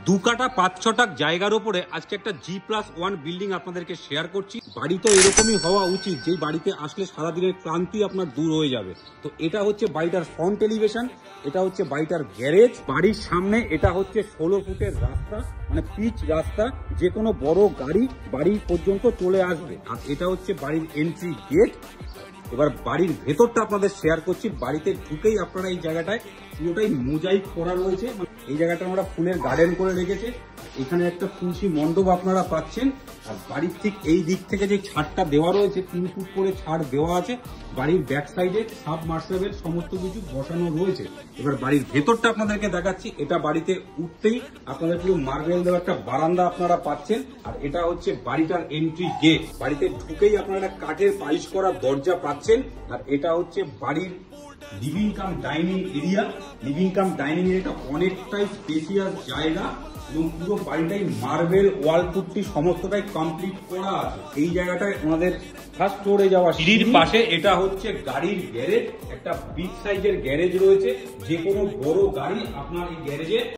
দু কাটা ৫-৬ জায়গার উপরে আজকে একটা G+1 বিল্ডিং আপনাদেরকে শেয়ার করছি। বাড়ি তো এরকমই হওয়া উচিত, যেই বাড়িতে আসলে সারাদিনের ক্লান্তি আপনার দূর হয়ে যাবে। তো এটা হচ্ছে বাড়িটার ফ্রন্ট এলিভেশন, এটা হচ্ছে বাড়িটার গ্যারেজ। বাড়ির সামনে এটা হচ্ছে ১৬ ফুটের রাস্তা, মানে পিচ রাস্তা, যে কোনো বড় গাড়ি বাড়ি পর্যন্ত চলে আসবে। আর এটা হচ্ছে বাড়ির এন্ট্রি গেট। এবার বাড়ির ভেতরটা আপনাদের শেয়ার করছি। বাড়িতে ঢুকেই আপনারা এই জায়গাটায় পুরোটাই মোজাইক করা রয়েছে। এই জায়গাটা আমরা ফুলের গার্ডেন করে রেখেছে। এখানে একটা তুলসী মণ্ডপ আপনারা পাচ্ছেন। আর বাড়ির ঠিক এই দিক থেকে যে ছাদটা দেওয়া রয়েছে, ৩ ফুট করে ছাদ দেওয়া আছে। বাড়ির ব্যাক সাইডে সাবমার্সেবল সমস্ত কিছু বসানো রয়েছে। এবার বাড়ির ভেতরটা আপনাদেরকে দেখাচ্ছি। এটা বাড়িতে উঠতেই আপনাদের পুরো মার্বেল দেওয়া একটা বারান্দা আপনারা পাচ্ছেন। আর এটা হচ্ছে বাড়িটার এন্ট্রি গেট। বাড়িতে ঢুকেই আপনারা কাঠের পালিশ করা দরজা পাচ্ছেন। আর এটা হচ্ছে বাড়ির living cum dining area. Living cum dining এরিয়াটা অনেকটাই স্পেসিয়াস জায়গা এবং পুরো বাড়িটাই মার্বেল ওয়াল পুট্টি সমস্তটাই কমপ্লিট করা আছে। এই জায়গাটায় আমাদের ফার্স্ট ফ্লোরে যাওয়া সিঁড়ির পাশে এটা হচ্ছে গাড়ির গ্যারেজ। একটা বিগ সাইজের গ্যারেজ রয়েছে, যে কোনো বড় গাড়ি আপনার এই গ্যারেজে